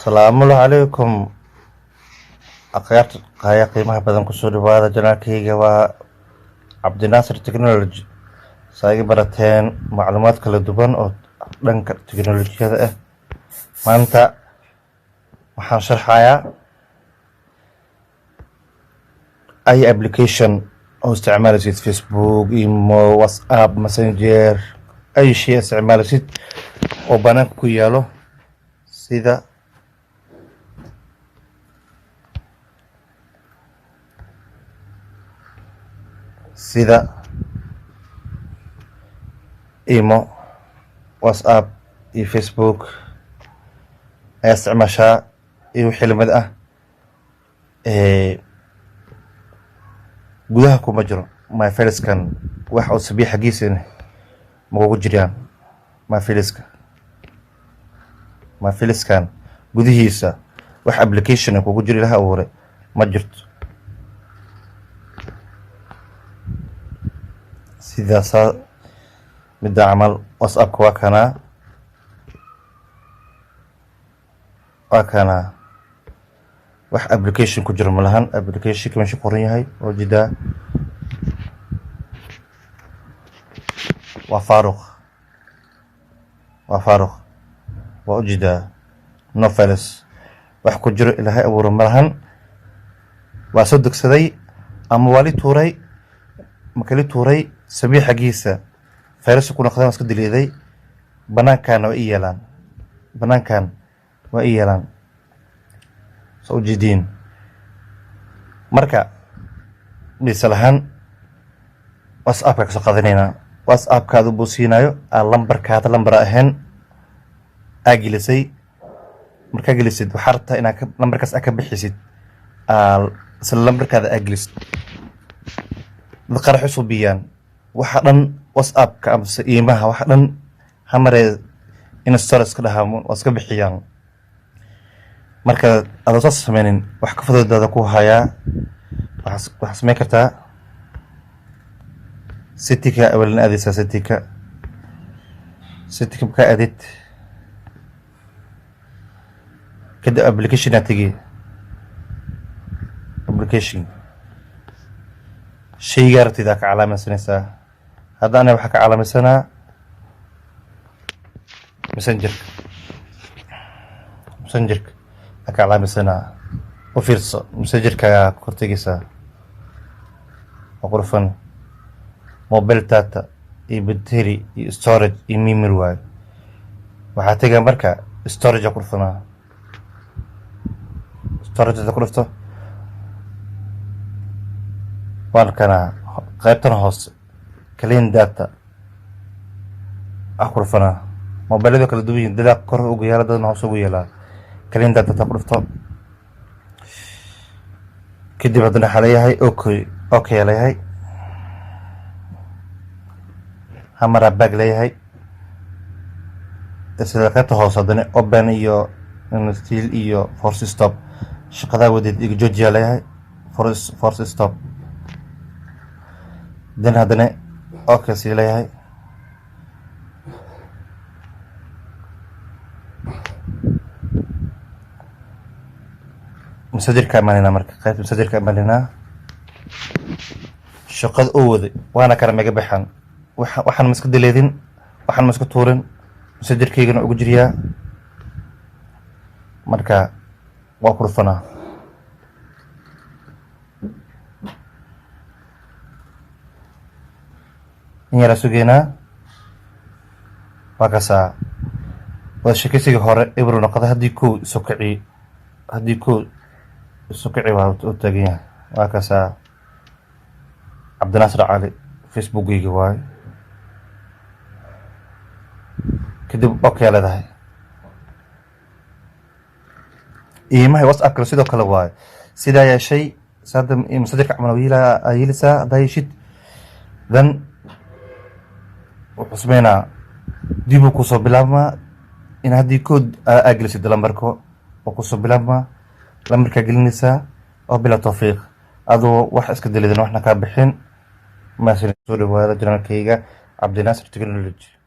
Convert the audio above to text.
Salaamu calaykum akhyaarta qiimaha badan kusoo dhawaada janaalkayga waa Cabdinaasir Technology. Saaga barateen macluumaad kala duwan oo dhanka tiknoolajiyada ah. Maanta waxaan sharxayaa ay application oo isticmaalaysid Facebook, Imo, WhatsApp, Messenger, ay shay isticmaalaysid oo banaanka ku yaalo sida Imo, WhatsApp iyo Facebook ayaa isticmaashaa iyo wixii lamid ah. gudaha kuma jiro myfiles-kan wax oo sabiix xagiisana makugu jiraan. myfiles-kan gudihiisa wax application kugu jiri laha abuure ma jirto. sidaasa midda camal WhatsApp waa kana wax application ku jiro malahan. application meesha qoran yahay oo jidaa waa faaruq waa u jidaa no files wax ku jiro ilaahay abuure malahan. waa soo degsaday ama waa li tuuray makali tuuray sabiix xagiisa files ku noqdaan iska dileeday. banaankan waa i yeelaan soo ujeediin. marka misalahaan WhatsApp-ka kasoo qaadanaynaa. WhatsApp-kaada buu siinayo lambarkaada lambar ahayn aa gelisay. markaa gelisid waxaa rabtaa inaad lambarkaas ka bixisid isla lambarkaada aa gelisid. dad qarax usoo biyaan waxa dhan WhatsApp-ka amase iimaha waxa dhan hamaree in stories ka dhahaa waa iska bixiyaan. marka adoo saas sameynin wax ka fududada ku hayaa waxaa sameyn kartaa setting-ka awalin aadaysaa. setting-ka markaa aadid kadib application aad tegi. application shaygaa rabtida ka calaamaysanaysaa. hadda aniga waxaa ka calaamaysanaa messengerka ka calaamaysanaa. u fiirso messengerka kor tegaysaa oo qurfan mobile data iyo battery iyo storage iyo memory waaye. waxaa tegaa marka storage qurfanaa. storage ku dhufto waan kana qaybtan hoose clean data qurfanaa. mobilada kala duwan yihiin dad kor ugu yaala dadna hoos ugu yeelaa. clean data ku dhufto kadib haddana waxaa leeyahay okay leeyahay. hamara bag leeyahay. sida qaybta hoose haddana open iyo install iyo force stop shaqadaa wadeed iga joojiyaa leeyahay. force stop dan haddana okay sii leeyahay. messengerka amaanina marka qaybta messengerka amaanina shaqada oo waday waana kala mega baxan. waxaan ma iska dileedin waxaan ma iska tuurin messengerkaygana ugu jiriyaa. marka waa ku dhufanaa. in yaraa sugeynaa waa kasaa wada shekaysiga hore ibru noqda. haddii kow isu kici waa u taagan yahay. waa kasaa Cabdinaasir cali facebookgayga waaye. kadib okay leedahay. iimaha WhatsApp-ka sidoo kale waaye. sidaa yeeshay saada messengerka camal yeelisaa. haddaa yeeshid then wuxuu sameynaa dib uu kusoo bilaabmaa in haddii kood aa gelisid lambarka oo kusoo bilaabmaa. lambarkaa gelinaysaa oo bila tawfiiq adoo wax iska dalidan waxna kaa bixin. soo dhawaada janaalkayga Cabdinaasir Technology.